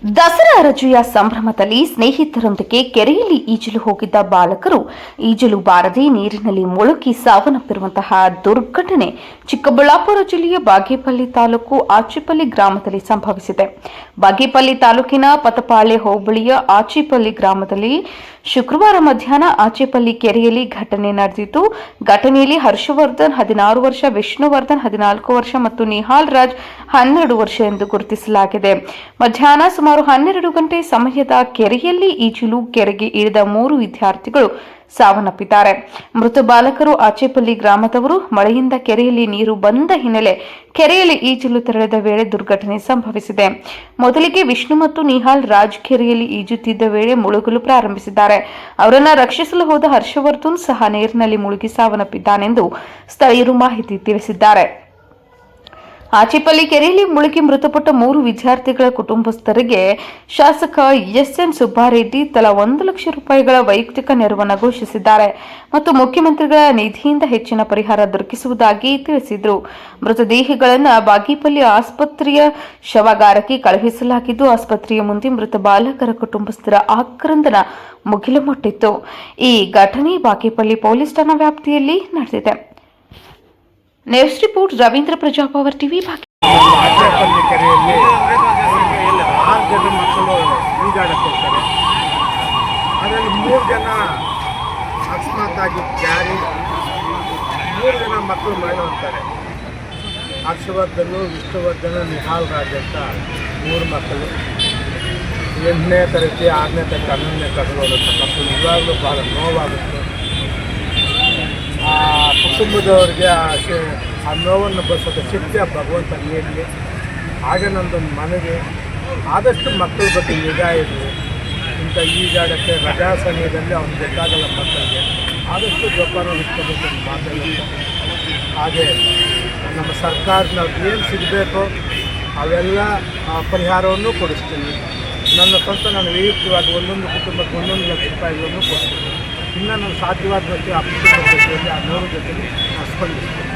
ದಸರಾ ರಜೆಯ ಸಂಭ್ರಮದಲ್ಲಿ ಸ್ನೇಹಿತರೊಂದಿಗೆ ಕೆರೆಯಲ್ಲಿ ಈಜಲು ಹೋಗಿದ್ದ ಬಾಲಕರು ಈಜಲು ಬಾರದೆ ನೀರಿನಲ್ಲಿ ಮುಳುಗಿ ಸಾವನ್ನಪ್ಪಿರುವಂತಹ ದುರ್ಘಟನೆ ಚಿಕ್ಕಬಳ್ಳಾಪುರ ಜಿಲ್ಲೆಯ ಬಾಗೇಪಲ್ಲಿ ತಾಲೂಕು ಆಚಿಪಲ್ಲಿ ಗ್ರಾಮದಲ್ಲಿ ಸಂಭವಿಸಿದೆ. ಬಾಗೇಪಲ್ಲಿ ತಾಲೂಕಿನ ಪತಪಾಳೆ ಹೋಬಳಿಯ ಆಚಿಪಲ್ಲಿ ಗ್ರಾಮದಲ್ಲಿ ಶುಕ್ರವಾರ ಮಧ್ಯಾಹ್ನ ಆಚೆಪಲ್ಲಿ ಕೆರೆಯಲ್ಲಿ ಘಟನೆ ನಡೆದಿದ್ದು, ಘಟನೆಯಲ್ಲಿ ಹರ್ಷವರ್ಧನ್ 16 ವರ್ಷ, ವಿಷ್ಣುವರ್ಧನ್ 14 ವರ್ಷ ಮತ್ತು ನಿಹಾಲ್ ರಾಜ್ 12 ವರ್ಷ ಎಂದು ಗುರುತಿಸಲಾಗಿದೆ. ಮಧ್ಯಾಹ್ನ ಸುಮಾರು 12 ಗಂಟೆ ಸಮಯದ ಕೆರೆಯಲ್ಲಿ ಈಜಲು ಕೆರೆಗೆ ಇಳಿದ 3 ವಿದ್ಯಾರ್ಥಿಗಳು ಸಾವನ್ನಪ್ಪಿದ್ದಾರೆ. ಮೃತ ಬಾಲಕರು ಆಚೆಪಲ್ಲಿ ಗ್ರಾಮದವರು. ಮಳೆಯಿಂದ ಕೆರೆಯಲ್ಲಿ ನೀರು ಬಂದ ಹಿನ್ನೆಲೆ ಕೆರೆಯಲ್ಲಿ ಈಜಲು ತೆರಳಿದ ವೇಳೆ ದುರ್ಘಟನೆ ಸಂಭವಿಸಿದೆ. ಮೊದಲಿಗೆ ವಿಷ್ಣು ಮತ್ತು ನಿಹಾಲ್ ರಾಜ್ ಕೆರೆಯಲ್ಲಿ ಈಜುತ್ತಿದ್ದ ವೇಳೆ ಮುಳುಗಲು ಪ್ರಾರಂಭಿಸಿದ್ದಾರೆ. ಅವರನ್ನು ರಕ್ಷಿಸಲು ಹೋದ ಹರ್ಷವರ್ಧನ್ ಸಹ ನೀರಿನಲ್ಲಿ ಮುಳುಗಿ ಸಾವನ್ನಪ್ಪಿದ್ದಾನೆಂದು ಸ್ಥಳೀಯರು ಮಾಹಿತಿ ತಿಳಿಸಿದ್ದಾರೆ. ಆಚೆಪಲ್ಲಿ ಕೆರೆಯಲ್ಲಿ ಮುಳುಗಿ ಮೃತಪಟ್ಟ 3 ವಿದ್ಯಾರ್ಥಿಗಳ ಕುಟುಂಬಸ್ಥರಿಗೆ ಶಾಸಕ ಎಸ್ಎನ್ ಸುಬ್ಬಾರೆಡ್ಡಿ ತಲಾ 1 ಲಕ್ಷ ರೂಪಾಯಿಗಳ ವೈಯಕ್ತಿಕ ನೆರವನ್ನು ಘೋಷಿಸಿದ್ದಾರೆ ಮತ್ತು ಮುಖ್ಯಮಂತ್ರಿಗಳ ನಿಧಿಯಿಂದ ಹೆಚ್ಚಿನ ಪರಿಹಾರ ದೊರಕಿಸುವುದಾಗಿ ತಿಳಿಸಿದರು. ಮೃತದೇಹಗಳನ್ನು ಬಾಗೇಪಲ್ಲಿ ಆಸ್ಪತ್ರೆಯ ಶವಾಗಾರಕ್ಕೆ ಕಳುಹಿಸಲಾಗಿದ್ದು, ಆಸ್ಪತ್ರೆಯ ಮುಂದೆ ಮೃತ ಬಾಲಕರ ಕುಟುಂಬಸ್ಥರ ಆಕ್ರಂದನ ಮುಗಿಲು ಮುಟ್ಟಿತ್ತು. ಈ ಘಟನೆ ಬಾಗೇಪಲ್ಲಿ ಪೊಲೀಸ್ ಠಾಣಾ ವ್ಯಾಪ್ತಿಯಲ್ಲಿ ನಡೆದಿದೆ. News report Ravindra Prajapower TV. Achepalli ಕೆರೆಯಲ್ಲಿ 6 ಜನ ಮಕ್ಕಳು ಈಜಾಡಕ್ಕೆ ಹೋಗ್ತಾರೆ. ಅದರಲ್ಲಿ 3 ಜನ ಅಕಸ್ಮಾತ್ತಾಗಿ ಜಾರಿ 3 ಜನ ಮಕ್ಕಳು ಮರಣ ಹೊಂತಾರೆ. ಹರ್ಷವರ್ಧನ್, ವಿಷ್ಣುವರ್ಧನ್, ನಿಹಾಲ್ ರಾಜ್ ಅಂತ 3 ಮಕ್ಕಳು. 8ನೇ ತರಗತಿ, 6ನೇ ತರಗತಿ, 11ನೇ ತರಗತಿ ಮಕ್ಕಳು. ಇವಾಗಲೂ ಭಾಳ ನೋವಾಗುತ್ತೆ. ಆ ಕುಟುಂಬದವರಿಗೆ ಆ ನೋವನ್ನು ಬಸೋದ ಶಕ್ತಿ ಆ ಭಗವಂತ ನೀಡಲಿ. ಹಾಗೆ ನನ್ನದೊಂದು ಮನೆಗೆ ಆದಷ್ಟು ಮಕ್ಕಳ ಬಗ್ಗೆ ನಿಗಾ ಇರಲಿ. ಇಂಥ ಈಜಾಡೋಕ್ಕೆ ರಜಾ ಸಮಯದಲ್ಲಿ ಅವ್ನು ಬೇಕಾಗಲ್ಲ ಮಕ್ಕಳಿಗೆ. ಆದಷ್ಟು ಜೋಪಾನ ಇಟ್ಕೋಬೇಕು ಅಂತ ಮಾತಾಡುತ್ತೆ. ಹಾಗೆ ನಮ್ಮ ಸರ್ಕಾರದವ್ರಿಗೆ ಏನು ಸಿಗಬೇಕೋ ಅವೆಲ್ಲ ಪರಿಹಾರವನ್ನು ಕೊಡಿಸ್ತೀನಿ. ನನ್ನ ಸ್ವಂತ ನಾನು ವೈಯಕ್ತಿಕವಾಗಿ ಒಂದೊಂದು ಕುಟುಂಬಕ್ಕೆ 1 ಲಕ್ಷ ರೂಪಾಯಿಗಳನ್ನು ಕೊಡ್ತೀನಿ. ಇನ್ನು ನಾನು ಸಾಧ್ಯವಾದ ಜೊತೆ ಆ ಕುಟುಂಬದ ಜೊತೆಯಲ್ಲಿ ಆ ನೋವು ಜೊತೆಗೆ ಸ್ಪಂದಿಸ್ತೀನಿ.